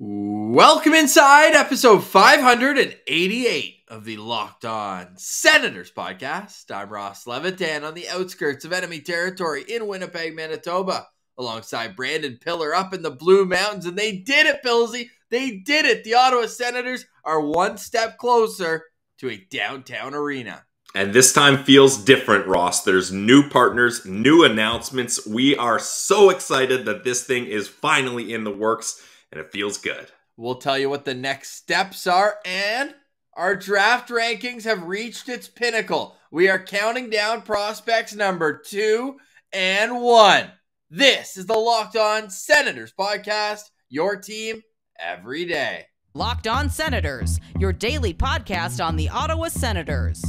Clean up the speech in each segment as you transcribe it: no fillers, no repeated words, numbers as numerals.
Welcome inside episode 588 of the Locked On Senators podcast. I'm Ross Levitan on the outskirts of enemy territory in Winnipeg, Manitoba, alongside Brandon Piller up in the Blue Mountains. And they did it, Pillsy. They did it. The Ottawa Senators are one step closer to a downtown arena. And this time feels different, Ross. There's new partners, new announcements. We are so excited that this thing is finally in the works. And it feels good. We'll tell you what the next steps are, and our draft rankings have reached its pinnacle. We are counting down prospects number 2 and 1. This is the Locked On Senators podcast, your team every day. Locked On Senators, your daily podcast on the Ottawa Senators.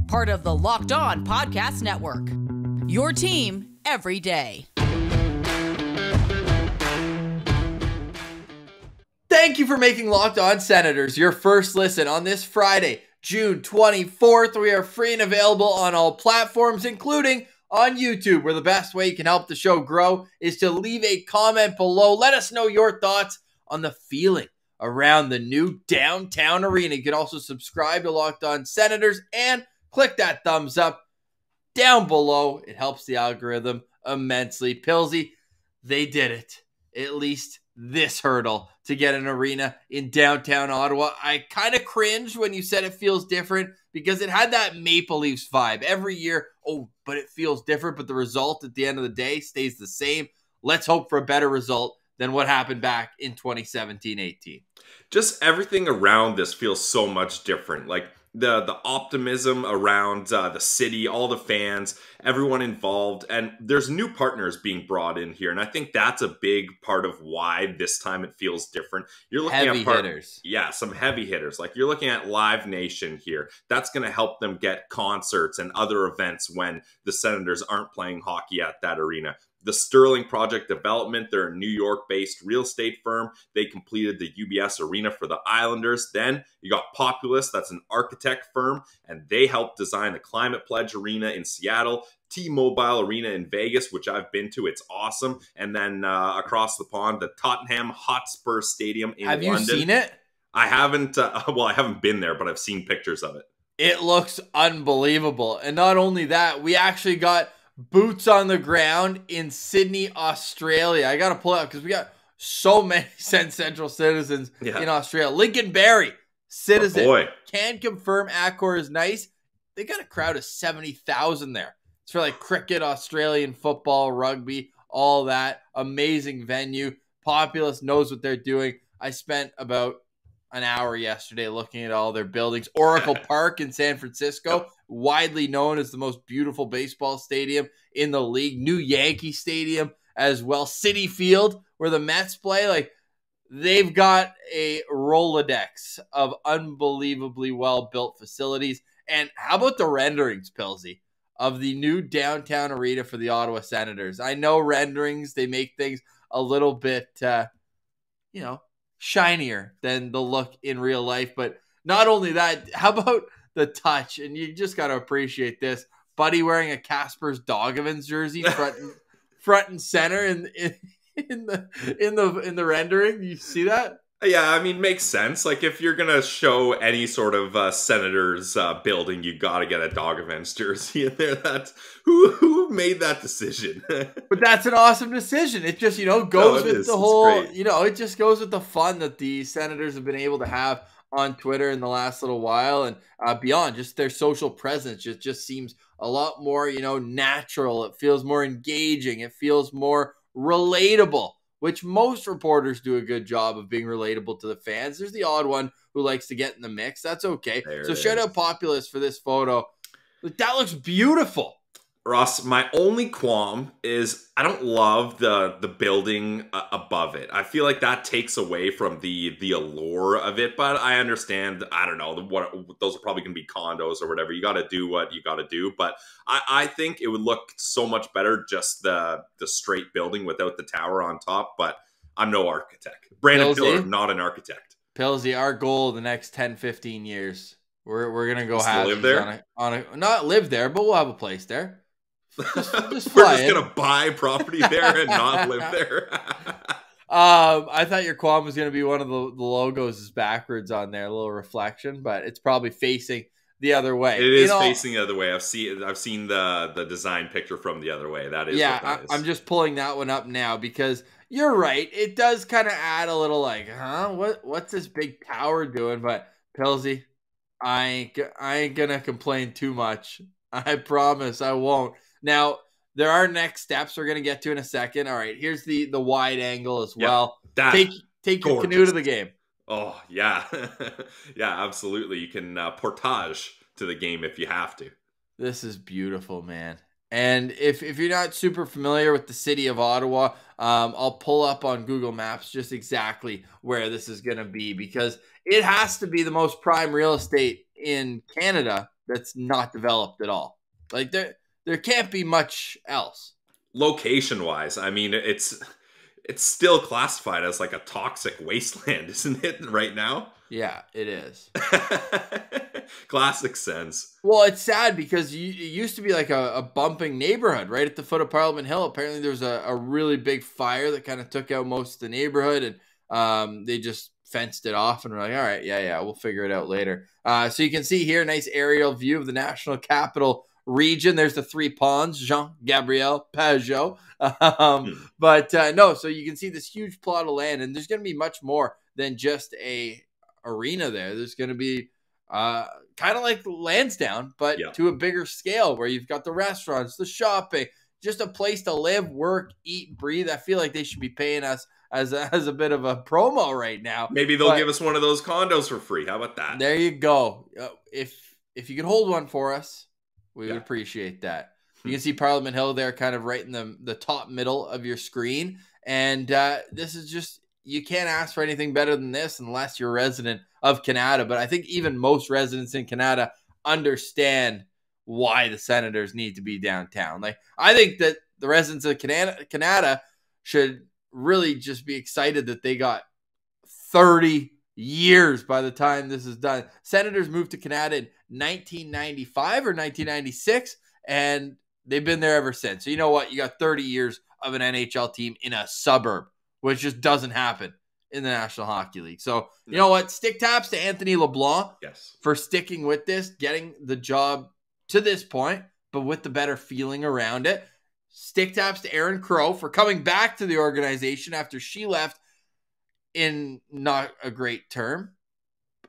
Part of the Locked On Podcast Network. Your team every day. Thank you for making Locked On Senators your first listen on this Friday, June 24th. We are free and available on all platforms, including on YouTube, where the best way you can help the show grow is to leave a comment below. Let us know your thoughts on the feeling around the new downtown arena. You can also subscribe to Locked On Senators and click that thumbs up down below. It helps the algorithm immensely. Pillsy, they did it. At least this hurdle to get an arena in downtown Ottawa. I kind of cringed when you said it feels different because it had that Maple Leafs vibe every year. Oh, but it feels different, but the result at the end of the day stays the same. Let's hope for a better result than what happened back in 2017-18. Just everything around this feels so much different. Like the optimism around the city, all the fans, everyone involved, and there's new partners being brought in here. And I think that's a big part of why this time it feels different. You're looking heavy hitters. Yeah, some heavy hitters. Like you're looking at Live Nation here. That's going to help them get concerts and other events when the Senators aren't playing hockey at that arena. The Sterling Project Development, they're a New York-based real estate firm. They completed the UBS Arena for the Islanders. Then you got Populous, that's an architect firm, and they helped design the Climate Pledge Arena in Seattle, T-Mobile Arena in Vegas, which I've been to. It's awesome. And then across the pond, the Tottenham Hotspur Stadium in London. Have you seen it? I haven't. I haven't been there, but I've seen pictures of it. It looks unbelievable. And not only that, we actually got boots on the ground in Sydney, Australia. I got to pull out because we got so many Sens Central citizens in Australia. Lincoln Berry, citizen, can confirm Accor is nice. They got a crowd of 70,000 there. It's for like cricket, Australian football, rugby, all that. Amazing venue. Populous knows what they're doing. I spent about an hour yesterday looking at all their buildings. Oracle Park in San Francisco, widely known as the most beautiful baseball stadium in the league. New Yankee Stadium as well. Citi Field, where the Mets play. Like, they've got a Rolodex of unbelievably well-built facilities. And how about the renderings, Pillsy, of the new downtown arena for the Ottawa Senators? I know renderings, they make things a little bit, shinier than the look in real life. But not only that, how about the touch? And you just got to appreciate this. Buddy wearing a Kasper's Doggovins jersey front and center in the rendering. You see that? Yeah, I mean, makes sense. Like, if you're going to show any sort of Senators building, you got to get a Doggovins jersey in there. That's who made that decision? But that's an awesome decision. It just, goes with the whole, it just goes with the fun that the Senators have been able to have on Twitter in the last little while and beyond. Just their social presence just seems a lot more, natural. It feels more engaging. It feels more relatable, which most reporters do a good job of being relatable to the fans. There's the odd one who likes to get in the mix. That's okay. So shout out Populous for this photo. That looks beautiful. Ross, my only qualm is I don't love the building above it. I feel like that takes away from the allure of it, but I understand, I don't know, those are probably going to be condos or whatever. You got to do what you got to do, but I think it would look so much better just the straight building without the tower on top, but I'm no architect. Brandon Piller, not an architect. Pillsy, our goal the next 10, 15 years, we're going to go have live there? Not live there, but we'll have a place there. Just We're just going to buy property there and not live there. I thought your qualm was going to be one of the logos is backwards on there, a little reflection, but it's probably facing the other way. It is facing the other way. I've seen the design picture from the other way. That is what that is. I'm just pulling that one up now because you're right. It does kind of add a little like, what's this big tower doing? But Pilsy, I ain't gonna complain too much. I promise I won't. Now, there are next steps we're going to get to in a second. All right, here's the wide angle as well. Take your canoe to the game. Oh, yeah. Yeah, absolutely. You can portage to the game if you have to. This is beautiful, man. And if you're not super familiar with the city of Ottawa, I'll pull up on Google Maps just exactly where this is going to be because it has to be the most prime real estate in Canada that's not developed at all. Like there can't be much else. Location-wise, I mean, it's still classified as like a toxic wasteland, isn't it, right now? Yeah, it is. Classic Sens. Well, it's sad because it used to be like a bumping neighborhood right at the foot of Parliament Hill. Apparently, there was a really big fire that kind of took out most of the neighborhood, and they just fenced it off and we're like, all right, yeah, we'll figure it out later. So you can see here, nice aerial view of the National Capital Region. There's the three ponds, Jean, Gabriel, Pajot. But no, so you can see this huge plot of land, and there's going to be much more than just a arena there. There's going to be kind of like Lansdowne, but to a bigger scale where you've got the restaurants, the shopping, just a place to live, work, eat, breathe. I feel like they should be paying us as a bit of a promo right now. Maybe they'll give us one of those condos for free. How about that? There you go. If you could hold one for us, we would appreciate that. You can see Parliament Hill there kind of right in the top middle of your screen. And this is just, you can't ask for anything better than this unless you're a resident of Canada. But I think even most residents in Canada understand why the Senators need to be downtown. Like, I think that the residents of Canada should really just be excited that they got 30 years by the time this is done. Senators moved to Canada in 1995 or 1996, and they've been there ever since. So you know what? You got 30 years of an NHL team in a suburb, which just doesn't happen in the National Hockey League. So you know what? Stick taps to Anthony LeBlanc for sticking with this, getting the job to this point, but with the better feeling around it. Stick taps to Erin Crow for coming back to the organization after she left in not a great term,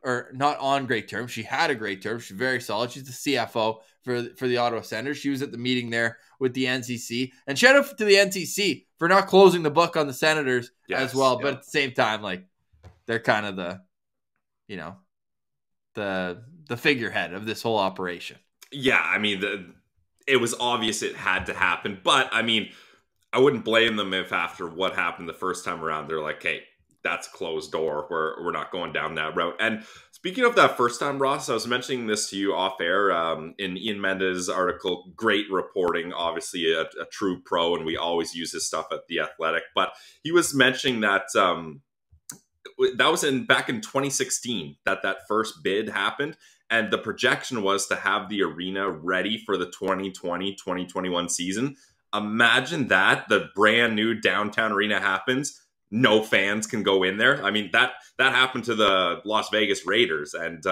or not on great terms. She had a great term. She's very solid. She's the CFO for the Ottawa Senators. She was at the meeting there with the NCC. And shout out to the NCC for not closing the book on the Senators as well. But at the same time, like, they're kind of the, you know, the figurehead of this whole operation. Yeah, I mean, it was obvious it had to happen. But, I mean, I wouldn't blame them if after what happened the first time around, they're like, hey, that's a closed door. We're not going down that route. And speaking of that first time, Ross, I was mentioning this to you off air in Ian Mendes' article. Great reporting, obviously a true pro, and we always use his stuff at The Athletic. But he was mentioning that that was back in 2016 that first bid happened. And the projection was to have the arena ready for the 2020-2021 season. Imagine that, the brand new downtown arena happens. No fans can go in there. I mean, that happened to the Las Vegas Raiders, and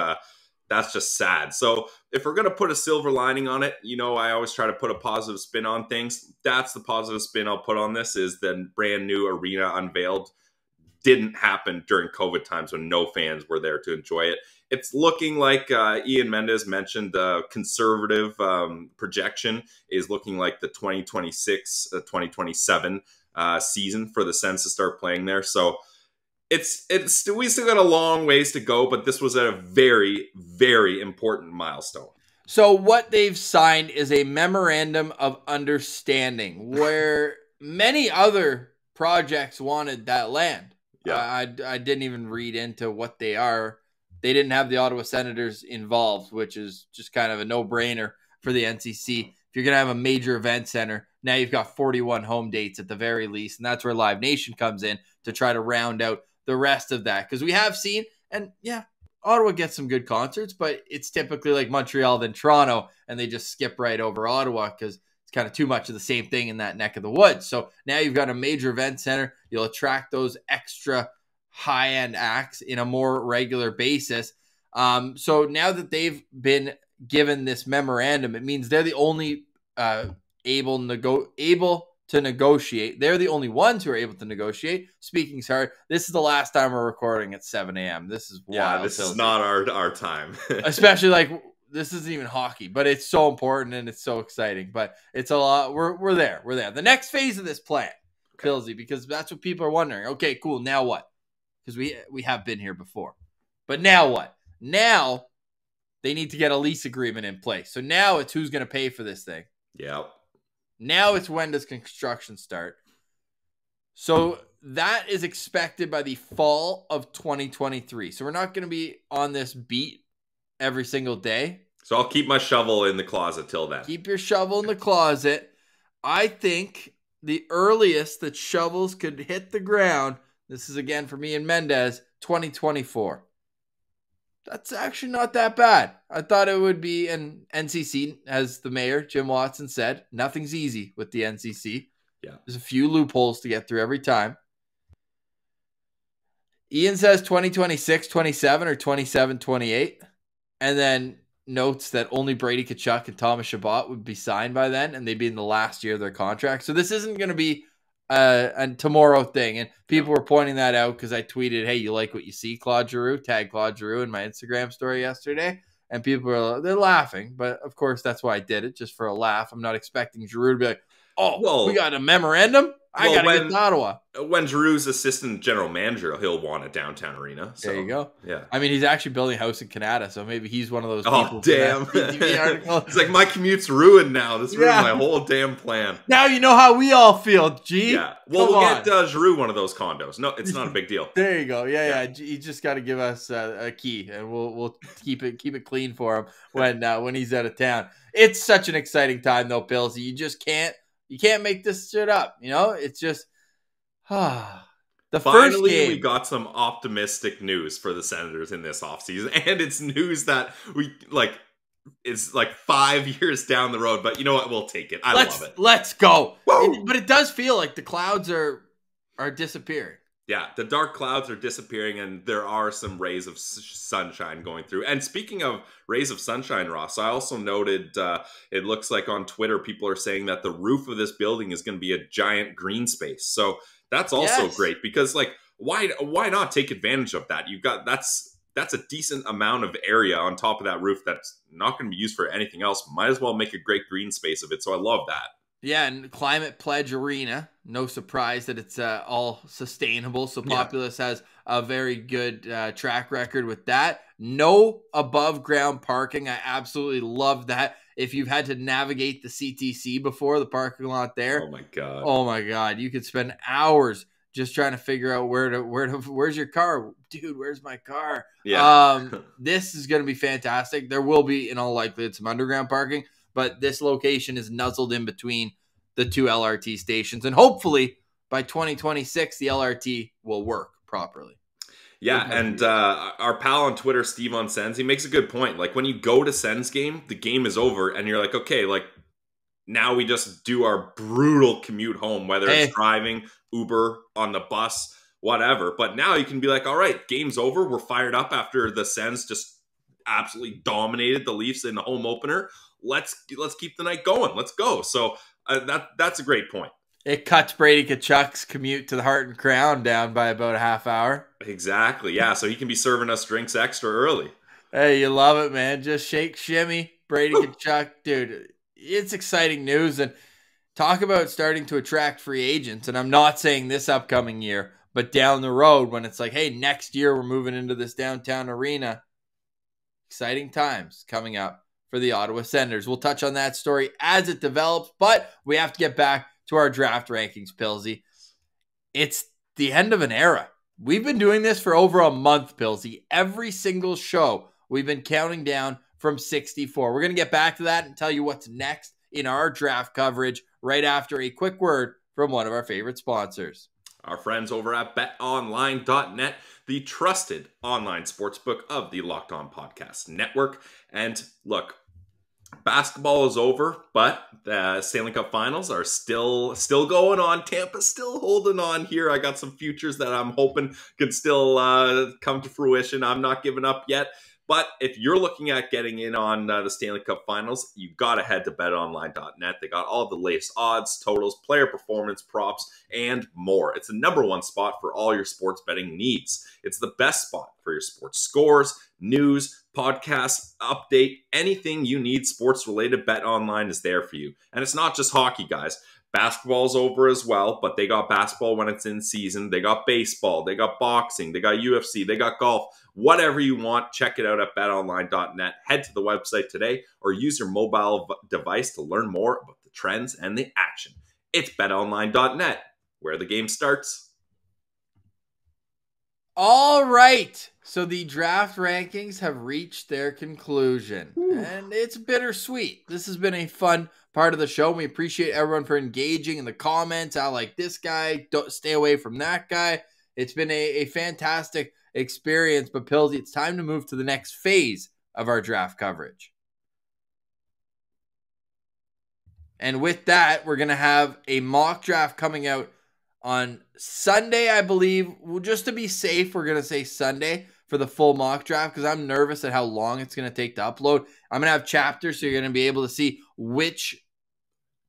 that's just sad. So if we're going to put a silver lining on it, you know, I always try to put a positive spin on things. That's the positive spin I'll put on this, is the brand new arena unveiled didn't happen during COVID times when no fans were there to enjoy it. It's looking like Ian Mendes mentioned the conservative projection is looking like the 2026-2027 season for the Sens to start playing there. So we still got a long ways to go, but this was a very, very important milestone. So what they've signed is a memorandum of understanding where many other projects wanted that land. Yeah, I didn't even read into what they are. They didn't have the Ottawa Senators involved, which is just kind of a no-brainer for the NCC. If you're going to have a major event center, now you've got 41 home dates at the very least, and that's where Live Nation comes in to try to round out the rest of that. Because we have seen, and yeah, Ottawa gets some good concerts, but it's typically like Montreal then Toronto, and they just skip right over Ottawa because it's kind of too much of the same thing in that neck of the woods. So now you've got a major event center. You'll attract those extra high-end acts in a more regular basis. So now that they've been given this memorandum, it means they're the only able to negotiate. They're the only ones who are able to negotiate. Speaking sorry, this is the last time we're recording at 7 a.m. This is wild. Yeah, this is not our time. Especially like this isn't even hockey, but it's so important and it's so exciting. But it's a lot. We're there. We're there. The next phase of this plan, Pilsy, because that's what people are wondering. Okay, cool. Now what? Because we have been here before. But now what? Now they need to get a lease agreement in place. So now it's who's going to pay for this thing. Yep. Now it's when does construction start. So that is expected by the fall of 2023. So we're not going to be on this beat every single day. So I'll keep my shovel in the closet till then. Keep your shovel in the closet. I think the earliest that shovels could hit the ground, this is again for me and Mendez, 2024. That's actually not that bad. I thought it would be an NCC, as the mayor, Jim Watson, said. Nothing's easy with the NCC. Yeah. There's a few loopholes to get through every time. Ian says 2026, 27, or 27, 28. And then notes that only Brady Tkachuk and Thomas Chabot would be signed by then, and they'd be in the last year of their contract. So this isn't going to be a tomorrow thing. And people were pointing that out because I tweeted, hey, you like what you see, Claude Giroux? Tag Claude Giroux in my Instagram story yesterday. And people they're laughing. But, of course, that's why I did it, just for a laugh. I'm not expecting Giroux to be like, we got a memorandum? I got to get to Ottawa. When Giroux's assistant general manager, he'll want a downtown arena. So, there you go. Yeah. I mean, he's actually building a house in Canada, so maybe he's one of those people. Oh, damn. It's like, my commute's ruined now. This ruined my whole damn plan. Now you know how we all feel, G. Yeah. Well, we'll get Giroux one of those condos. No, it's not a big deal. There you go. Yeah. You just got to give us a key, and we'll keep it clean for him when he's out of town. It's such an exciting time, though, Pilsy. You just can't make this shit up. You know, it's just Finally, we got some optimistic news for the Senators in this offseason, and it's news that it's like 5 years down the road, but you know what? We'll take it. I love it. Let's go. But it does feel like the clouds are disappearing. Yeah, the dark clouds are disappearing, and there are some rays of sunshine going through. And speaking of rays of sunshine, Ross, I also noted it looks like on Twitter people are saying that the roof of this building is going to be a giant green space. So that's also great because, like, why not take advantage of that? You've got that's a decent amount of area on top of that roof that's not going to be used for anything else. Might as well make a great green space of it. So I love that. Yeah, and Climate Pledge Arena. No surprise that it's all sustainable. So Populous has a very good track record with that. No above ground parking. I absolutely love that. If you've had to navigate the CTC before, the parking lot there. Oh my God. You could spend hours just trying to figure out where's your car? Dude, where's my car? Yeah. This is going to be fantastic. There will be, in all likelihood, some underground parking. But this location is nuzzled in between the two LRT stations. And hopefully by 2026, the LRT will work properly. Yeah, and our pal on Twitter, Steve on Sens, he makes a good point. Like, when you go to Sens game, the game is over, and you're like, okay, like, now we just do our brutal commute home, whether it's driving, Uber, on the bus, whatever. But now you can be like, all right, game's over. We're fired up after the Sens just absolutely dominated the Leafs in the home opener. Let's keep the night going. Let's go. So that's a great point. It cuts Brady Tkachuk's commute to the Heart and Crown down by about a half hour. Exactly. Yeah. So he can be serving us drinks extra early. Hey, you love it, man. Just shake, shimmy, Brady Tkachuk, dude. It's exciting news, and talk about starting to attract free agents. And I'm not saying this upcoming year, but down the road when it's like, hey, next year we're moving into this downtown arena. Exciting times coming up for the Ottawa Senators. We'll touch on that story as it develops, but we have to get back to our draft rankings, Pilsy. It's the end of an era. We've been doing this for over a month, Pilsy. Every single show, we've been counting down from 64. We're going to get back to that and tell you what's next in our draft coverage right after a quick word from one of our favorite sponsors. Our friends over at betonline.net, the trusted online sportsbook of the Locked On Podcast Network. And look, Basketball is over, but the Stanley Cup Finals are still going on. Tampa's still holding on here. I got some futures that I'm hoping can still come to fruition. I'm not giving up yet. But if you're looking at getting in on the Stanley Cup Finals, you got to head to betonline.net. They got all the latest odds, totals, player performance, props, and more. It's the #1 spot for all your sports betting needs. It's the best spot for your sports scores, news, podcasts, update, anything you need sports related. BetOnline is there for you. And it's not just hockey, guys. Basketball's over as well, but they got basketball when it's in season. They got baseball, they got boxing, they got UFC, they got golf. Whatever you want, check it out at betonline.net. Head to the website today or use your mobile device to learn more about the trends and the action. It's betonline.net, where the game starts. All right. So the draft rankings have reached their conclusion. And it's bittersweet. This has been a fun part of the show. We appreciate everyone for engaging in the comments. I like this guy. Don't stay away from that guy. It's been a fantastic experience. But Pillsy, it's time to move to the next phase of our draft coverage. And with that, we're going to have a mock draft coming out on Sunday, I believe. Well, just to be safe, we're going to say Sunday for the full mock draft because I'm nervous at how long it's going to take to upload. I'm going to have chapters, so you're going to be able to see which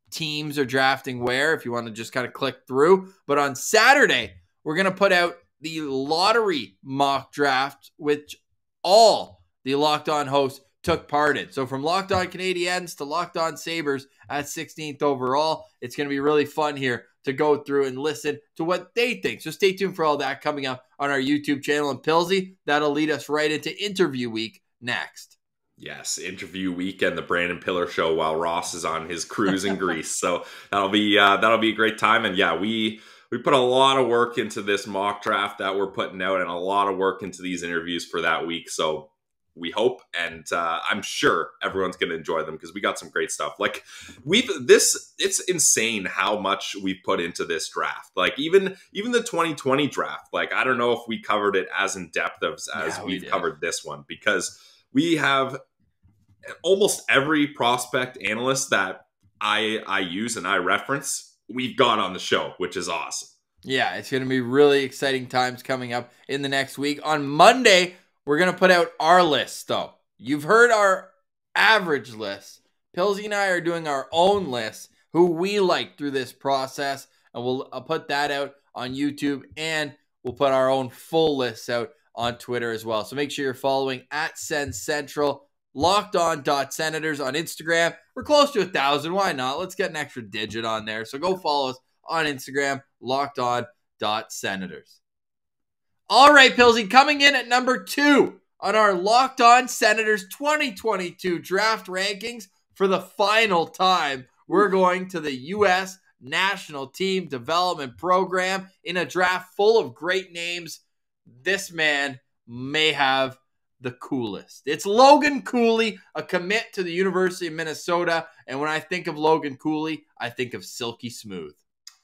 teams are drafting where if you want to just kind of click through. But on Saturday, we're going to put out the lottery mock draft, which all the Locked On hosts took part in. So from Locked On Canadiens to Locked On Sabres at 16th overall, it's going to be really fun here to go through and listen to what they think. So stay tuned for all that coming up on our YouTube channel. And Pillsy, that'll lead us right into interview week next. Yes, interview week and the Brandon Piller show while Ross is on his cruise in Greece. So that'll be a great time. And yeah, we put a lot of work into this mock draft that we're putting out and a lot of work into these interviews for that week. So we hope, and I'm sure everyone's going to enjoy them because we got some great stuff. Like it's insane how much we've put into this draft. Like even the 2020 draft. Like I don't know if we covered it as in depth as we've covered this one because we have almost every prospect analyst that I use and I reference. We've got on the show, which is awesome. Yeah, it's going to be really exciting times coming up in the next week. On Monday, we're going to put out our list, though. You've heard our average list. Pillsy and I are doing our own list, who we like through this process, and we'll put that out on YouTube, and we'll put our own full list out on Twitter as well. So make sure you're following at Sens Central, LockedOn.Senators on Instagram. We're close to 1,000. Why not? Let's get an extra digit on there. So go follow us on Instagram, LockedOn.Senators. All right, Pillsy, coming in at number 2 on our Locked On Senators 2022 draft rankings for the final time. We're going to the U.S. National Team Development Program in a draft full of great names. This man may have the coolest. It's Logan Cooley, a commit to the University of Minnesota. And when I think of Logan Cooley, I think of silky smooth.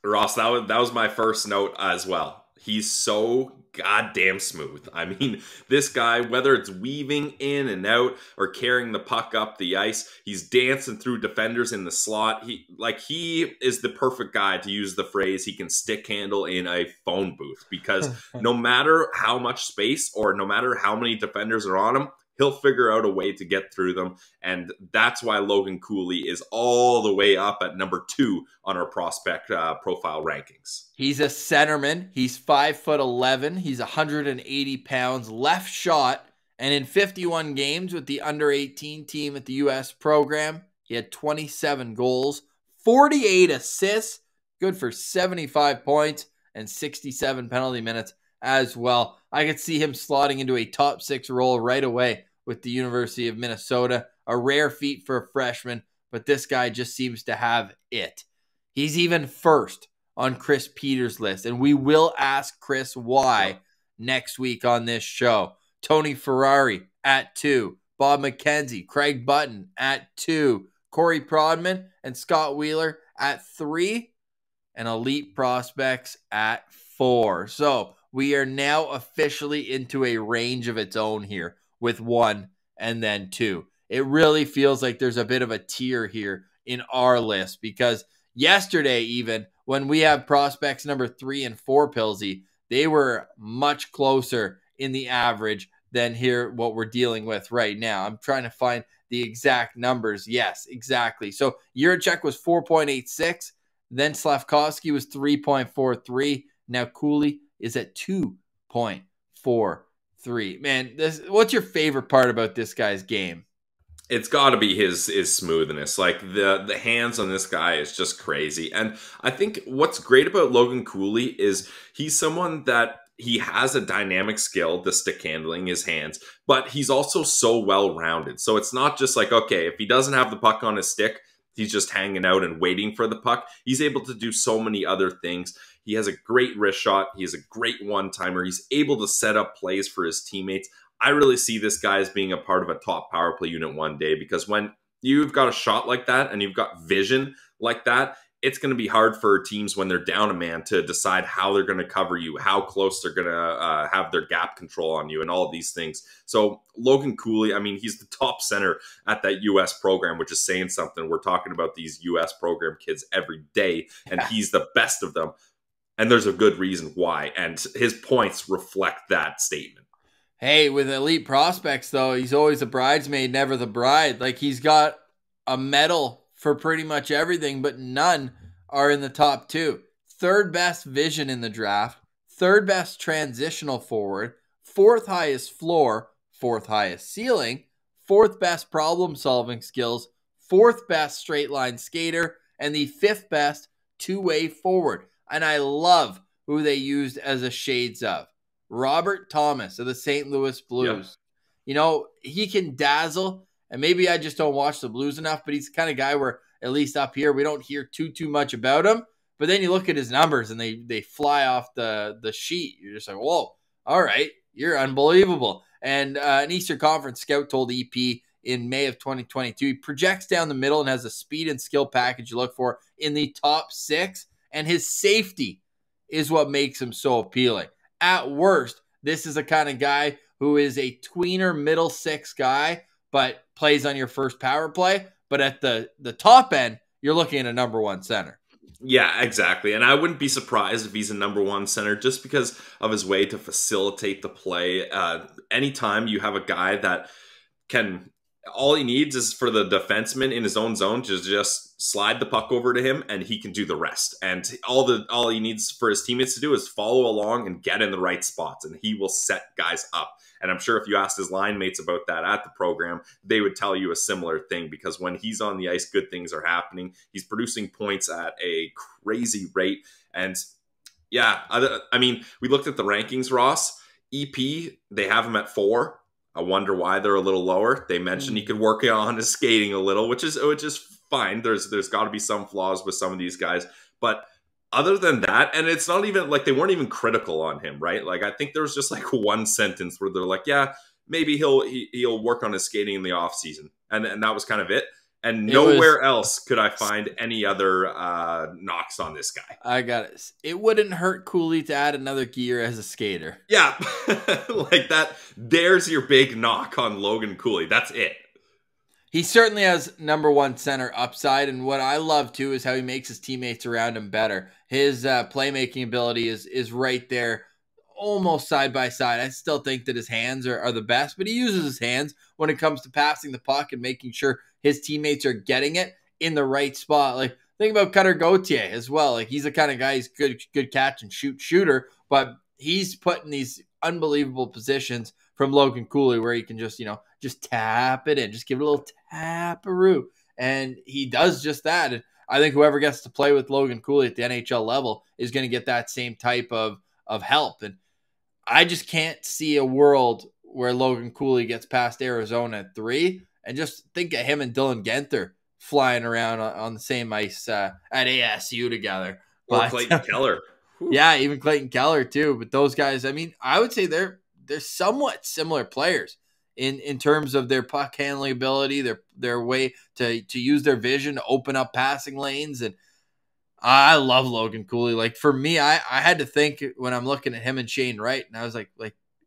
Ross, that was my first note as well. He's so goddamn smooth. I mean, this guy, whether it's weaving in and out or carrying the puck up the ice, he's dancing through defenders in the slot. He is the perfect guy to use the phrase he can stick handle in a phone booth because no matter how much space or no matter how many defenders are on him, he'll figure out a way to get through them. And that's why Logan Cooley is all the way up at number 2 on our prospect profile rankings. He's a centerman. He's 5'11". He's 180 pounds, left shot. And in 51 games with the under-18 team at the U.S. program, he had 27 goals, 48 assists, good for 75 points, and 67 penalty minutes as well. I could see him slotting into a top 6 role right away with the University of Minnesota. A rare feat for a freshman, but this guy just seems to have it. He's even first on Chris Peters' list, and we will ask Chris why next week on this show. Tony Ferrari at 2, Bob McKenzie, Craig Button at 2, Corey Prodman and Scott Wheeler at 3, and elite prospects at 4. So we are now officially into a range of its own here with 1 and then 2. it really feels like there's a bit of a tier here in our list, because yesterday, even when we have prospects number 3 and 4, Pilsy, they were much closer in the average than here what we're dealing with right now. I'm trying to find the exact numbers. Yes, exactly. So Jiricek was 4.86. Then Slavkovsky was 3.43. Now Cooley is at 2.43. Man, what's your favorite part about this guy's game? It's got to be his smoothness. Like the hands on this guy is just crazy. And I think what's great about Logan Cooley is he's someone that he has a dynamic skill, the stick handling, his hands, but he's also so well-rounded. So it's not just like, okay, if he doesn't have the puck on his stick, he's just hanging out and waiting for the puck. He's able to do so many other things. He has a great wrist shot. He has a great one-timer. He's able to set up plays for his teammates. I really see this guy as being a part of a top power play unit one day, because when you've got a shot like that and you've got vision like that, it's going to be hard for teams when they're down a man to decide how they're going to cover you, how close they're going to have their gap control on you, and all of these things. So Logan Cooley, I mean, he's the top center at that U.S. program, which is saying something. We're talking about these U.S. program kids every day, and he's the best of them. And there's a good reason why. And his points reflect that statement. Hey, with elite prospects, though, he's always a bridesmaid, never the bride. Like, he's got a medal for pretty much everything, but none are in the top 2. Third best vision in the draft, third best transitional forward, 4th highest floor, 4th highest ceiling, 4th best problem-solving skills, 4th best straight line skater, and the 5th best two-way forward. And I love who they used as a shades of. Robert Thomas of the St. Louis Blues. Yeah. You know, he can dazzle, and maybe I just don't watch the Blues enough, but he's the kind of guy where, at least up here, we don't hear too much about him. But then you look at his numbers, and they fly off the sheet. You're just like, whoa, all right, you're unbelievable. And an Eastern Conference scout told EP in May of 2022, he projects down the middle and has a speed and skill package you look for in the top 6, and his safety is what makes him so appealing. At worst, this is a kind of guy who is a tweener middle 6 guy, but plays on your first power play. But at the top end, you're looking at a number 1 center. Yeah, exactly. And I wouldn't be surprised if he's a number 1 center just because of his way to facilitate the play. Anytime you have a guy that can... all he needs is for the defenseman in his own zone to just slide the puck over to him, and he can do the rest. And all he needs for his teammates to do is follow along and get in the right spots, and he will set guys up. And I'm sure if you asked his line mates about that at the program, they would tell you a similar thing, because when he's on the ice, good things are happening. He's producing points at a crazy rate. And yeah, I mean, we looked at the rankings, Ross. EP, they have him at 4. I wonder why they're a little lower. They mentioned he could work on his skating a little, which is fine. There's got to be some flaws with some of these guys, but other than that, and it's not even like they weren't even critical on him, right? Like I think there was just like one sentence where they're like, yeah, maybe he'll work on his skating in the off season, and that was kind of it. And nowhere else could I find any other knocks on this guy. I got it. It wouldn't hurt Cooley to add another gear as a skater. Yeah, like that. There's your big knock on Logan Cooley. That's it. He certainly has number 1 center upside, and what I love too is how he makes his teammates around him better. His playmaking ability is right there, almost side by side. I still think that his hands are the best, but he uses his hands when it comes to passing the puck and making sure his teammates are getting it in the right spot. Like, think about Cutter Gauthier as well. Like, he's the kind of guy, he's good catch and shooter, but he's put in these unbelievable positions from Logan Cooley where he can just tap it in, just give it a little tap-a-roo. And he does just that. And I think whoever gets to play with Logan Cooley at the NHL level is going to get that same type of help. And I just can't see a world where Logan Cooley gets past Arizona at 3. And just think of him and Dylan Genther flying around on the same ice at ASU together. Or Clayton Keller. Yeah, even Clayton Keller too. But those guys, I mean, I would say they're somewhat similar players in terms of their puck handling ability, their way to use their vision to open up passing lanes. And I love Logan Cooley. Like, for me, I had to think when I'm looking at him and Shane Wright, and I was like,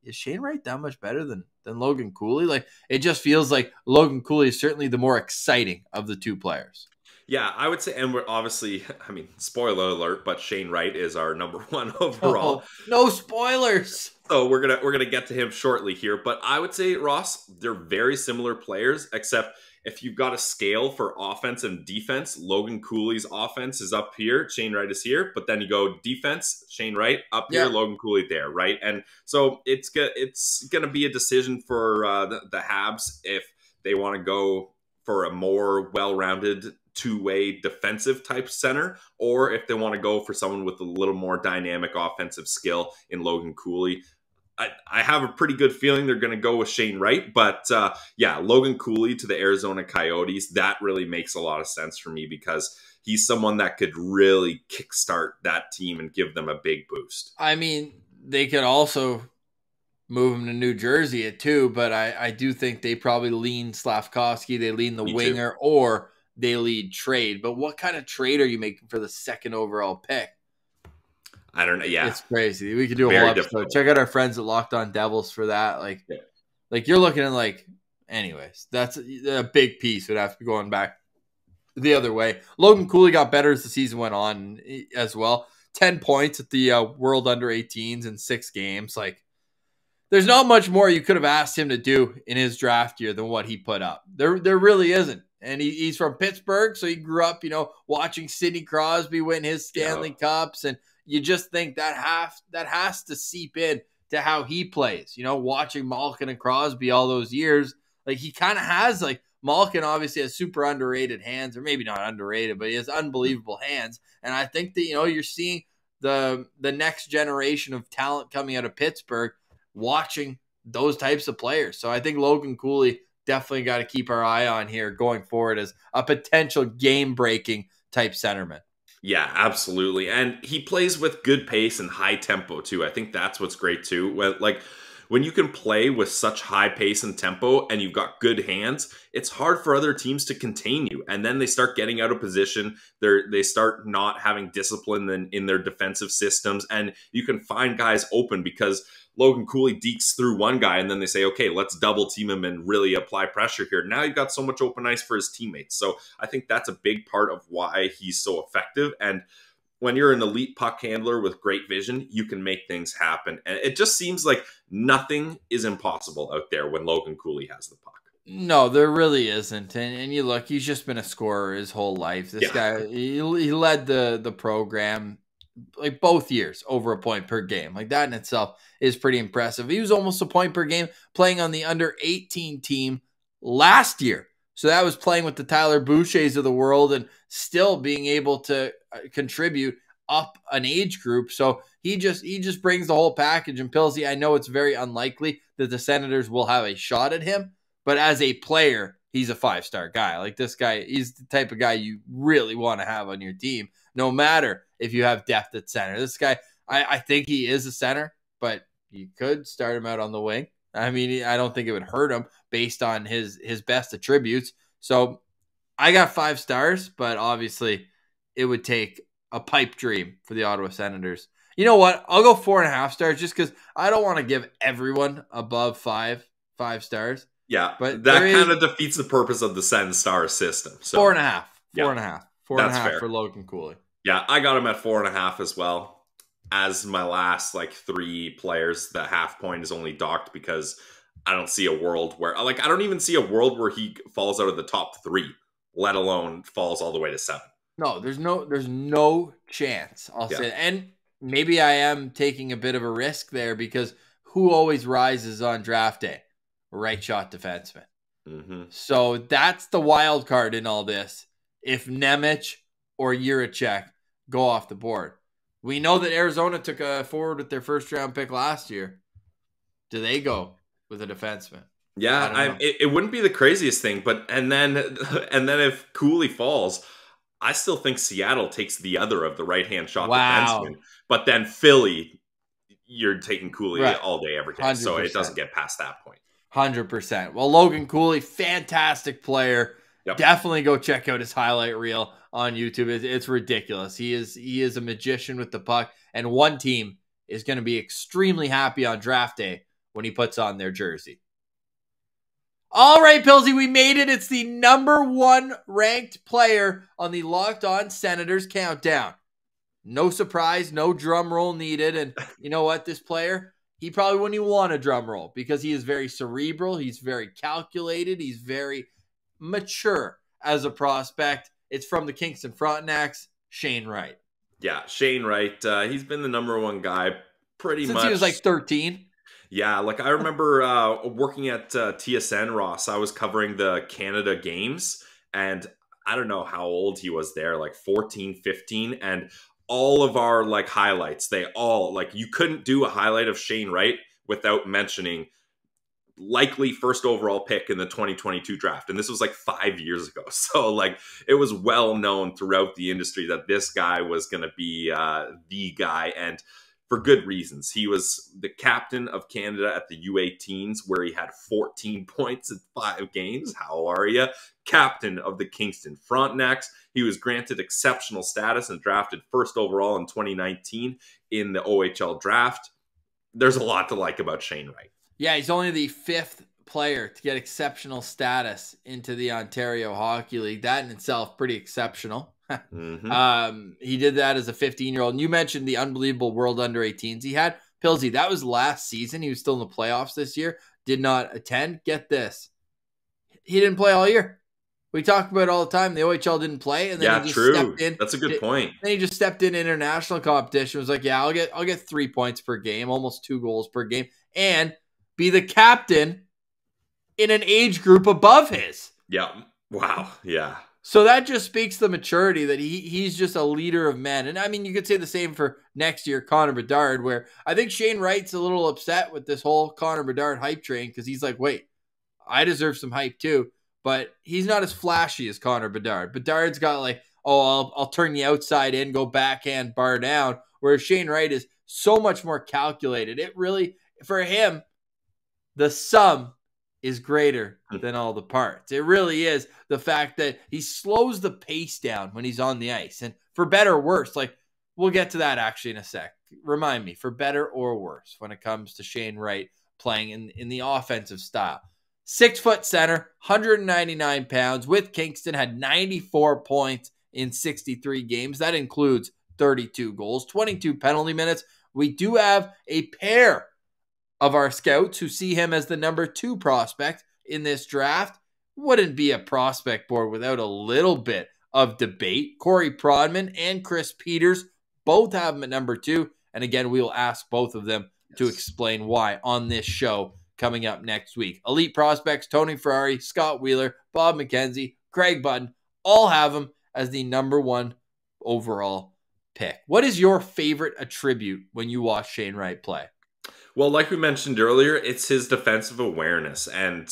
is Shane Wright that much better than Logan Cooley? Like, it just feels like Logan Cooley is certainly the more exciting of the two players. Yeah, I would say, and we're obviously, I mean, spoiler alert, but Shane Wright is our number 1 overall. Oh, no spoilers. So we're gonna get to him shortly here. But I would say, Ross, they're very similar players, except if you've got a scale for offense and defense, Logan Cooley's offense is up here, Shane Wright is here. But then you go defense, Shane Wright up here, Logan Cooley there, right? And so it's gonna be a decision for the Habs if they want to go for a more well-rounded two-way defensive type center, or if they want to go for someone with a little more dynamic offensive skill in Logan Cooley. I have a pretty good feeling they're going to go with Shane Wright, but yeah, Logan Cooley to the Arizona Coyotes, that really makes a lot of sense for me because he's someone that could really kickstart that team and give them a big boost. I mean, they could also move him to New Jersey at 2, but I do think they probably lean Slavkovsky, they lean the winger, or they lead trade. But what kind of trade are you making for the 2nd overall pick? I don't know. Yeah, it's crazy. We could do a whole episode. Difficult. Check out our friends at Locked On Devils for that. Like you're looking at anyways, that's a big piece. Would have to be going back the other way. Logan Cooley got better as the season went on as well. 10 points at the World Under 18s in 6 games. Like, there's not much more you could have asked him to do in his draft year than what he put up. There really isn't. And he's from Pittsburgh, so he grew up, watching Sidney Crosby win his Stanley Cups, and you just think that has to seep in to how he plays. Watching Malkin and Crosby all those years, like he kind of has Malkin obviously has super underrated hands, or maybe not underrated, but he has unbelievable hands. And I think that you're seeing the next generation of talent coming out of Pittsburgh, watching those types of players. So I think Logan Cooley definitely got to keep our eye on here going forward as a potential game-breaking type centerman. Yeah, absolutely. And he plays with good pace and high tempo too. I think that's what's great too. When you can play with such high pace and tempo and you've got good hands, it's hard for other teams to contain you. And then they start getting out of position. They start not having discipline in their defensive systems. And you can find guys open because Logan Cooley dekes through one guy and then they say, okay, let's double team him and really apply pressure here. Now you've got so much open ice for his teammates. So I think that's a big part of why he's so effective. And when you're an elite puck handler with great vision, you can make things happen. And it just seems like nothing is impossible out there when Logan Cooley has the puck. No, there really isn't. And you look, he's just been a scorer his whole life. This guy, he led the program both years over a point per game. That in itself is pretty impressive. He was almost a point per game playing on the under 18 team last year. So that was playing with the Tyler Bouchers of the world and still being able to contribute up an age group. So he just brings the whole package. And Pilsy, I know it's very unlikely that the Senators will have a shot at him, but as a player, he's a 5-star guy. This guy, he's the type of guy you really want to have on your team, no matter if you have depth at center. This guy, I think he is a center, but you could start him out on the wing. I mean, I don't think it would hurt him based on his best attributes. So I got 5 stars, but obviously it would take a pipe dream for the Ottawa Senators. You know what? I'll go 4.5 stars just because I don't want to give everyone above 5 stars. Yeah, but that kind of defeats the purpose of the Sens star system. So 4.5. 4.5. 4.5 for Logan Cooley. Yeah, I got him at 4.5 as well. As my last 3 players, the half point is only docked because I don't see a world where I don't even see a world where he falls out of the top 3, let alone falls all the way to 7. No, there's no chance. I'll say, and maybe I am taking a bit of a risk there because who always rises on draft day? Right shot defenseman. Mm-hmm. So that's the wild card in all this. If Nemec or Jiricek go off the board. We know that Arizona took a forward with their first round pick last year. Do they go with a defenseman? Yeah, it wouldn't be the craziest thing, and then if Cooley falls, I still think Seattle takes the other of the right-hand shot defenseman. But then Philly, you're taking Cooley all day, every day. 100%. So it doesn't get past that point. 100%. Well, Logan Cooley, fantastic player. Yep. Definitely go check out his highlight reel on YouTube. It's ridiculous. He is a magician with the puck, and one team is going to be extremely happy on draft day when he puts on their jersey. All right, Pilsy, we made it. It's the number 1 ranked player on the Locked On Senators countdown. No surprise, no drum roll needed. And you know what? This player, he probably wouldn't even want a drum roll because he is very cerebral. He's very calculated. He's very mature as a prospect. It's from the Kingston Frontenacs, Shane Wright. Yeah, Shane Wright. He's been the number 1 guy pretty Since much. he was like 13. Yeah, like I remember working at TSN, Ross. I was covering the Canada games, and I don't know how old he was there, like 14, 15, and all of our like highlights, they all like, you couldn't do a highlight of Shane Wright without mentioning likely first overall pick in the 2022 draft. And this was like 5 years ago. So like it was well known throughout the industry that this guy was going to be the guy, and for good reasons. He was the captain of Canada at the U18s, where he had 14 points in 5 games. How are you? Captain of the Kingston Frontenacs. He was granted exceptional status and drafted first overall in 2019 in the OHL Draft. There's a lot to like about Shane Wright. Yeah, he's only the 5th player to get exceptional status into the Ontario Hockey League. That in itself, pretty exceptional. He did that as a 15-year-old. And you mentioned the unbelievable World Under-18s he had. Pilsy, that was last season. He was still in the playoffs this year. Did not attend. Get this. He didn't play all year. We talk about it all the time. The OHL didn't play, and then he just stepped in. That's a good point. Then he just stepped in international competition. Was like, yeah, I'll get 3 points per game, almost 2 goals per game, and be the captain in an age group above his. Yeah. Wow. Yeah. So that just speaks to the maturity that he's just a leader of men. And I mean, you could say the same for next year, Connor Bedard, where I think Shane Wright's a little upset with this whole Connor Bedard hype train because he's like, wait, I deserve some hype too. But he's not as flashy as Connor Bedard. Bedard's got like, oh, I'll turn the outside in, go backhand, bar down. Whereas Shane Wright is so much more calculated. It really, for him, the sum is greater than all the parts. It really is the fact that he slows the pace down when he's on the ice. And for better or worse, like we'll get to that actually in a sec. Remind me, for better or worse when it comes to Shane Wright playing in the offensive style. 6-foot center, 199 pounds with Kingston, had 94 points in 63 games. That includes 32 goals, 22 penalty minutes. We do have a pair of our scouts who see him as the number 2 prospect in this draft. Wouldn't be a prospect board without a little bit of debate. Corey Prodman and Chris Peters both have him at number 2. And again, we will ask both of them to explain why on this show coming up next week. Elite prospects, Tony Ferrari, Scott Wheeler, Bob McKenzie, Craig Button, all have him as the number 1 overall pick. What is your favorite attribute when you watch Shane Wright play? Well, like we mentioned earlier, it's his defensive awareness. And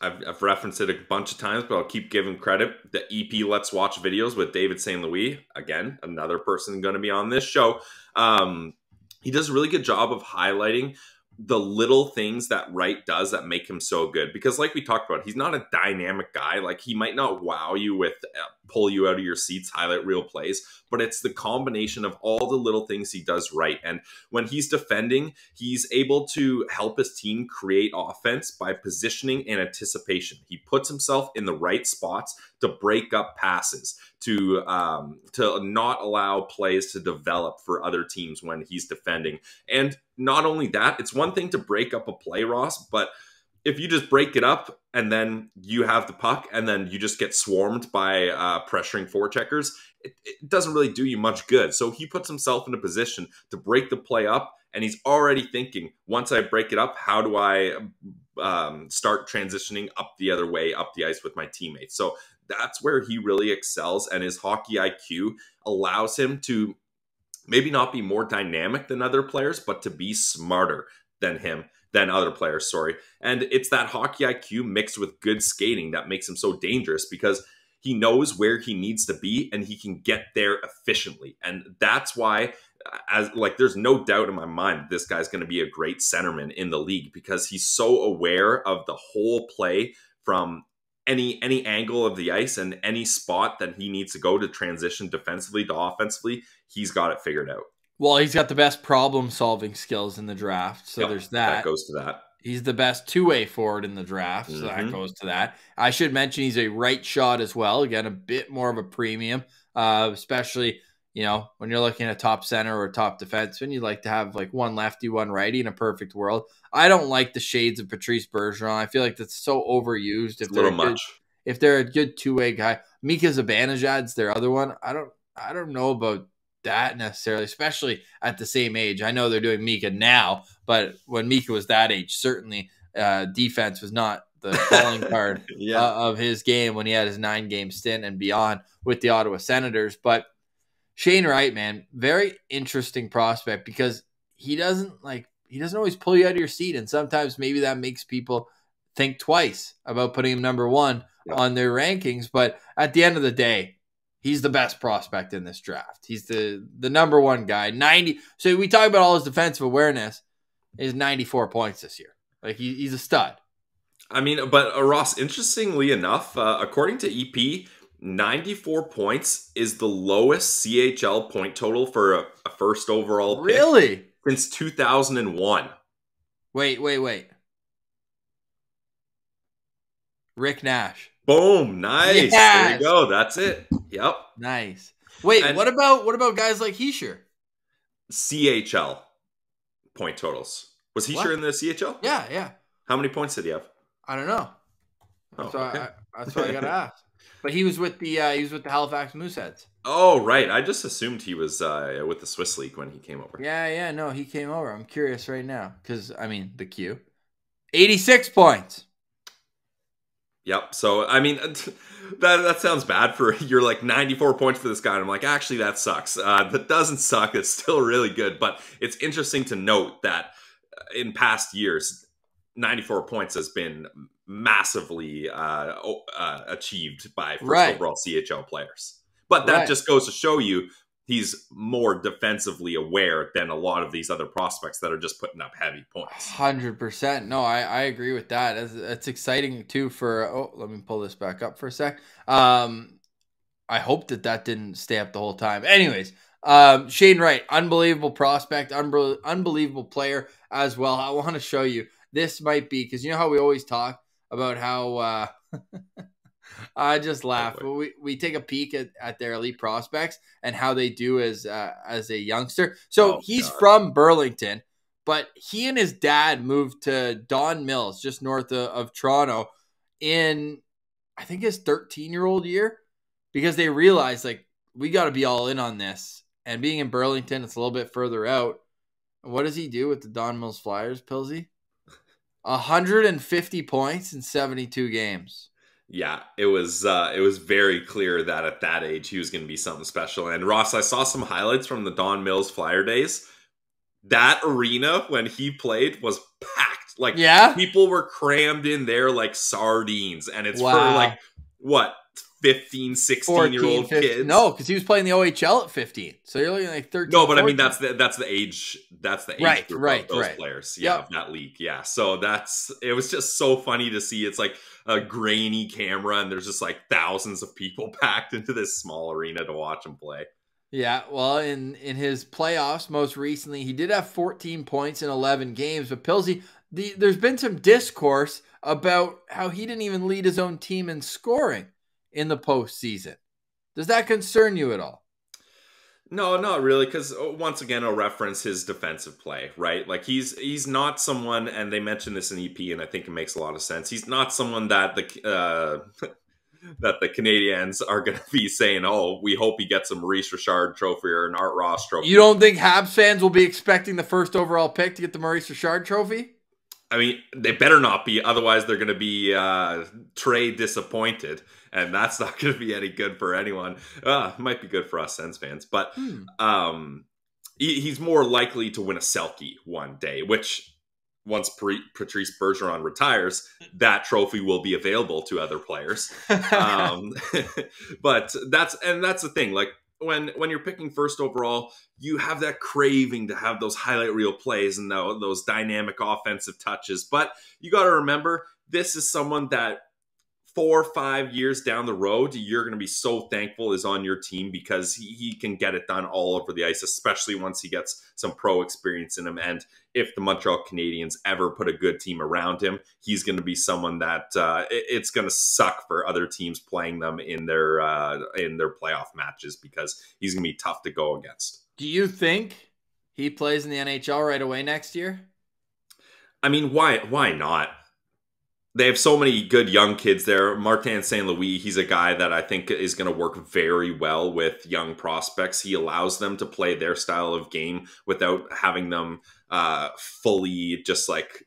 I've referenced it a bunch of times, but I'll keep giving credit. The EP Let's Watch videos with David St. Louis, again, another person going to be on this show. He does a really good job of highlighting the little things that Wright does that make him so good. Because like we talked about, he's not a dynamic guy. Like he might not wow you with pull you out of your seats, highlight real plays, but it's the combination of all the little things he does right. And when he's defending, he's able to help his team create offense by positioning and anticipation. He puts himself in the right spots to break up passes, to not allow plays to develop for other teams when he's defending. And not only that, it's one thing to break up a play, Ross, but if you just break it up and then you have the puck and then you just get swarmed by pressuring forecheckers, it doesn't really do you much good. So he puts himself in a position to break the play up, and he's already thinking, once I break it up, how do I start transitioning up the other way, up the ice with my teammates? So that's where he really excels, and his hockey IQ allows him to maybe not be more dynamic than other players, but to be smarter than other players, sorry. And it's that hockey IQ mixed with good skating that makes him so dangerous, because he knows where he needs to be and he can get there efficiently. And that's why, there's no doubt in my mind that this guy's going to be a great centerman in the league, because he's so aware of the whole play from any angle of the ice and any spot that he needs to go to transition defensively to offensively. He's got it figured out. Well, he's got the best problem-solving skills in the draft, so there's that. That goes to that. He's the best two-way forward in the draft, so that goes to that. I should mention he's a right shot as well. Again, a bit more of a premium, especially, you know, when you're looking at a top center or a top defenseman, you'd like to have like one lefty, one righty in a perfect world. I don't like the shades of Patrice Bergeron. I feel like that's so overused. It's a little much. If they're a good two-way guy, Mika Zibanejad's their other one. I don't know about that necessarily, especially at the same age. I know they're doing Mika now, but when Mika was that age, certainly defense was not the calling card of his game when he had his 9-game stint and beyond with the Ottawa Senators. But Shane Wright, man, very interesting prospect because he doesn't always pull you out of your seat, and sometimes maybe that makes people think twice about putting him number one on their rankings. But at the end of the day, he's the best prospect in this draft. He's the number one guy. 90. So we talk about all his defensive awareness. Is 94 points this year. Like he's a stud. I mean, but Ross, interestingly enough, according to EP, 94 points is the lowest CHL point total for a first overall pick. Really? Since 2001. Wait. Rick Nash. Boom. Nice. Yes. There you go. That's it. Yep. Nice. Wait, and what about guys like Hischier? CHL point totals. Was Hischier in the CHL? Yeah. How many points did he have? I don't know. That's why I got to ask. But he was with the Halifax Mooseheads. Oh, right. I just assumed he was with the Swiss League when he came over. Yeah. No, he came over. I'm curious right now because, I mean, the Q. 86 points. Yep. So, I mean, that sounds bad for you're like 94 points for this guy. And I'm like, actually, that sucks. That doesn't suck. It's still really good. But it's interesting to note that in past years, 94 points has been massively achieved by first overall CHL players. But that just goes to show you he's more defensively aware than a lot of these other prospects that are just putting up heavy points. 100%. No, I agree with that. It's exciting too for, let me pull this back up for a sec. I hope that didn't stay up the whole time. Anyways, Shane Wright, unbelievable prospect, unbelievable player as well. I want to show you. This might be, because you know how we always talk about how I just laugh. We take a peek at their elite prospects and how they do as a youngster. So he's from Burlington, but he and his dad moved to Don Mills, just north of Toronto, in I think his 13-year-old year, because they realized like we got to be all in on this. And being in Burlington, it's a little bit further out. What does he do with the Don Mills Flyers, Pilsy? 150 points in 72 games. Yeah, it was very clear that at that age he was going to be something special. And Ross, I saw some highlights from the Don Mills Flyer days. That arena when he played was packed. Like people were crammed in there like sardines. And it's for like what? 15, 16-year-old kids. No, because he was playing the OHL at 15. So you're looking like 13. No, but 14. I mean that's the age. That's the age group of those players. Yeah, of that league. Yeah. So it was just so funny to see. It's like a grainy camera, and there's just like thousands of people packed into this small arena to watch him play. Yeah. Well, in his playoffs most recently, he did have 14 points in 11 games. But Pilsy, there's been some discourse about how he didn't even lead his own team in scoring in the postseason. Does that concern you at all? No, not really, because once again, I'll reference his defensive play, right? Like he's not someone, and they mentioned this in EP, and I think it makes a lot of sense. He's not someone that the Canadiens are going to be saying, "Oh, we hope he gets a Maurice Richard trophy or an Art Ross trophy." You don't think Habs fans will be expecting the first overall pick to get the Maurice Richard trophy? I mean, they better not be. Otherwise, they're going to be trade disappointed. And that's not going to be any good for anyone. Might be good for us Sens fans. But he's more likely to win a Selke one day, which once Patrice Bergeron retires, that trophy will be available to other players. But that's the thing. Like when you're picking first overall, you have that craving to have those highlight reel plays and those dynamic offensive touches. But you got to remember, this is someone that 4 or 5 years down the road, you're going to be so thankful is on your team because he can get it done all over the ice, especially once he gets some pro experience in him. And if the Montreal Canadiens ever put a good team around him, he's going to be someone that it's going to suck for other teams playing them in their playoff matches because he's going to be tough to go against. Do you think he plays in the NHL right away next year? I mean, why not? They have so many good young kids there. Martin St. Louis, he's a guy that I think is going to work very well with young prospects. He allows them to play their style of game without having them fully just like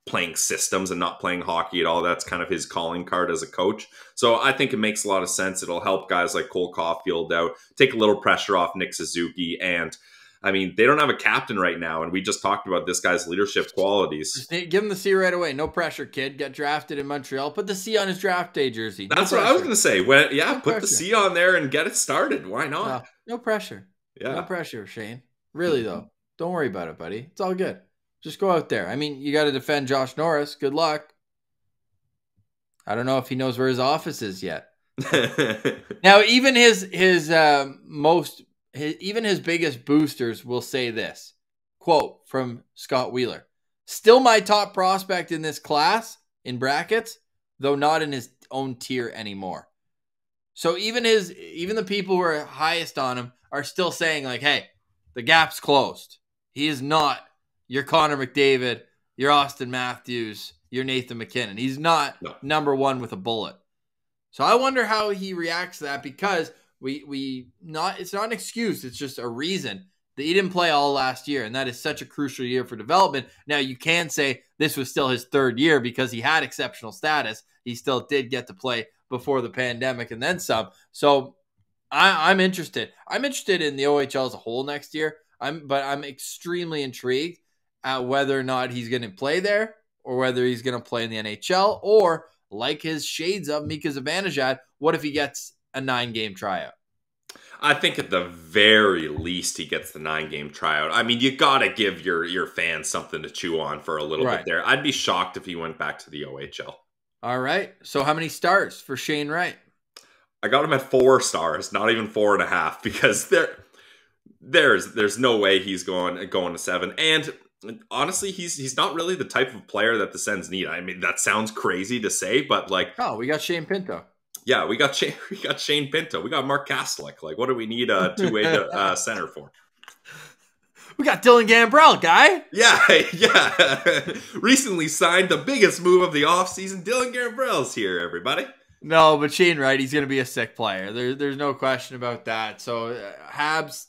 playing systems and not playing hockey at all. That's kind of his calling card as a coach. So I think it makes a lot of sense. It'll help guys like Cole Caulfield out, take a little pressure off Nick Suzuki. And I mean, they don't have a captain right now, and we just talked about this guy's leadership qualities. Just give him the C right away. No pressure, kid. Get drafted in Montreal. Put the C on his draft day jersey. That's what I was going to say. Put the C on there and get it started. Why not? No pressure. Yeah. No pressure, Shane. Really, though. Don't worry about it, buddy. It's all good. Just go out there. I mean, you got to defend Josh Norris. Good luck. I don't know if he knows where his office is yet. Now, even his biggest boosters will say this, quote from Scott Wheeler, "Still my top prospect in this class," in brackets, though not in his own tier anymore. So even the people who are highest on him are still saying like, hey, the gap's closed. He is not your Connor McDavid, your Austin Matthews, your Nathan McKinnon. He's not number one with a bullet. So I wonder how he reacts to that, because it's not an excuse. It's just a reason that he didn't play all last year. And that is such a crucial year for development. Now you can say this was still his third year because he had exceptional status. He still did get to play before the pandemic and then some. So I'm interested. I'm interested in the OHL as a whole next year. But I'm extremely intrigued at whether or not he's going to play there or whether he's going to play in the NHL, or like his shades of Mika Zibanejad, what if he gets a 9-game tryout? I think at the very least he gets the 9-game tryout. I mean, you got to give your fans something to chew on for a little bit there. I'd be shocked if he went back to the OHL. All right. So how many stars for Shane Wright? I got him at 4 stars, not even 4.5, because there's no way he's going to 7. And honestly, he's not really the type of player that the Sens need. I mean, that sounds crazy to say, but like, oh, we got Shane Pinto. Yeah, we got Shane Pinto. We got Mark Kastelic. Like, what do we need a two-way center for? We got Dylan Garambrel, guy. Yeah. Recently signed the biggest move of the offseason. Dylan Garambrel's here, everybody. No, but Shane Wright, he's going to be a sick player. There's no question about that. So, Habs,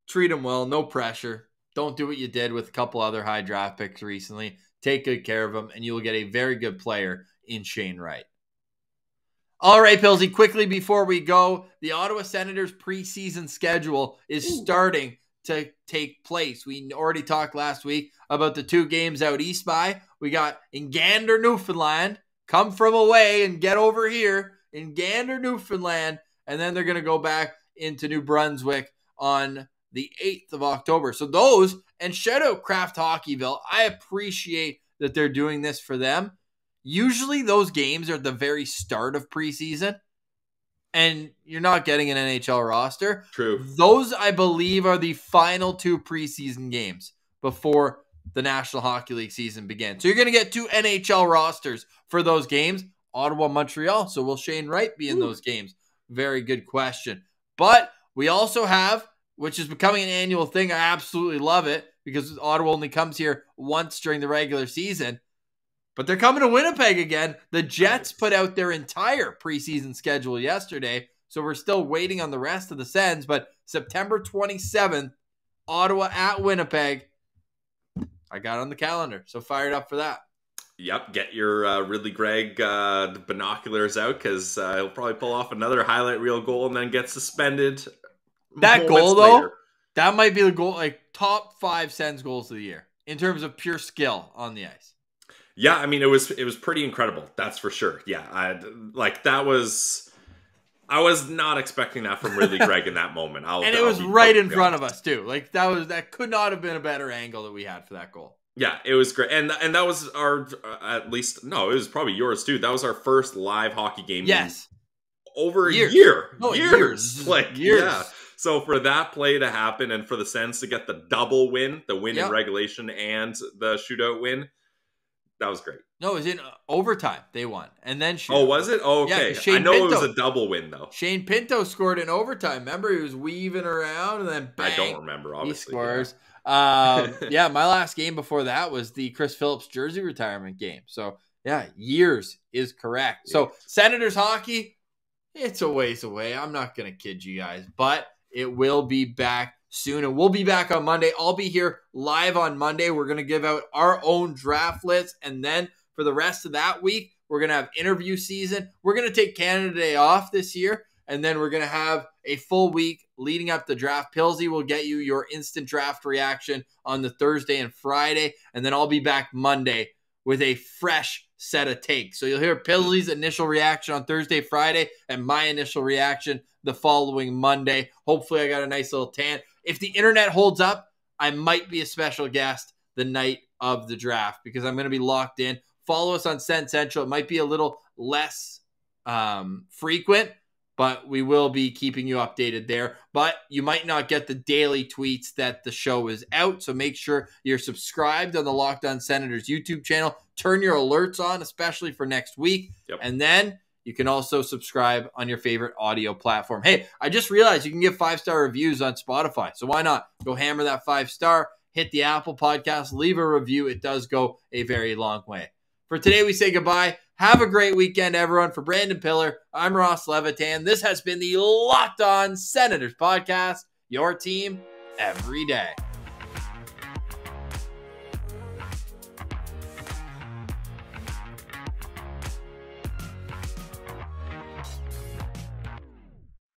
treat him well. No pressure. Don't do what you did with a couple other high draft picks recently. Take good care of him, and you will get a very good player in Shane Wright. All right, Pillsy, quickly before we go, the Ottawa Senators preseason schedule is starting to take place. We already talked last week about the 2 games out east by. We got in Gander, Newfoundland. Come from away and get over here in Gander, Newfoundland. And then they're going to go back into New Brunswick on the 8th of October. So those, and shout out Kraft Hockeyville. I appreciate that they're doing this for them. Usually those games are at the very start of preseason, and you're not getting an NHL roster. True. Those, I believe, are the final 2 preseason games before the National Hockey League season begins. So you're going to get 2 NHL rosters for those games, Ottawa, Montreal. So will Shane Wright be in those games? Very good question. But we also have, which is becoming an annual thing, I absolutely love it, because Ottawa only comes here once during the regular season. But they're coming to Winnipeg again. The Jets put out their entire preseason schedule yesterday, so we're still waiting on the rest of the Sens. But September 27th, Ottawa at Winnipeg. I got it on the calendar, so fired up for that. Yep, get your Ridley Gregg binoculars out, because he'll probably pull off another highlight reel goal and then get suspended. That goal, though, that might be the goal, like top 5 Sens goals of the year in terms of pure skill on the ice. Yeah, I mean, it was pretty incredible. That's for sure. Yeah, I was not expecting that from Ridley Gregg in that moment. And it was right in front of us too. Like that could not have been a better angle that we had for that goal. Yeah, it was great. And that was our, at least, no, it was probably yours too. That was our first live hockey game. Yes. Over Years. a year. No, years. Like, years. Yeah. So for that play to happen and for the Sens to get the double win, the win in regulation and the shootout win, that was great. No, it was in overtime. They won. And then shootout. Oh, was it? Oh, okay. Yeah, I know Pinto, it was a double win, though. Shane Pinto scored in overtime. Remember, he was weaving around and then bang. I don't remember, obviously. He scores. My last game before that was the Chris Phillips jersey retirement game. So, yeah, years is correct. Yeah. So, Senators hockey, it's a ways away. I'm not going to kid you guys, but it will be back soon. And we'll be back on Monday. I'll be here live on Monday. We're going to give out our own draft list. And then for the rest of that week, we're going to have interview season. We're going to take Canada Day off this year. And then we're going to have a full week leading up to draft. Pilsy will get you your instant draft reaction on the Thursday and Friday. And then I'll be back Monday with a fresh set of takes. So you'll hear Pilsy's initial reaction on Thursday, Friday, and my initial reaction the following Monday. Hopefully I got a nice little tan. If the internet holds up, I might be a special guest the night of the draft because I'm going to be locked in. Follow us on Sens Central. It might be a little less frequent, but we will be keeping you updated there. But you might not get the daily tweets that the show is out, so make sure you're subscribed on the Locked On Senators YouTube channel. Turn your alerts on, especially for next week. Yep. And then you can also subscribe on your favorite audio platform. Hey, I just realized you can give 5-star reviews on Spotify, so why not? Go hammer that 5-star, hit the Apple Podcast, leave a review. It does go a very long way. For today, we say goodbye. Have a great weekend, everyone. For Brandon Piller, I'm Ross Levitan. This has been the Locked On Senators podcast, your team every day.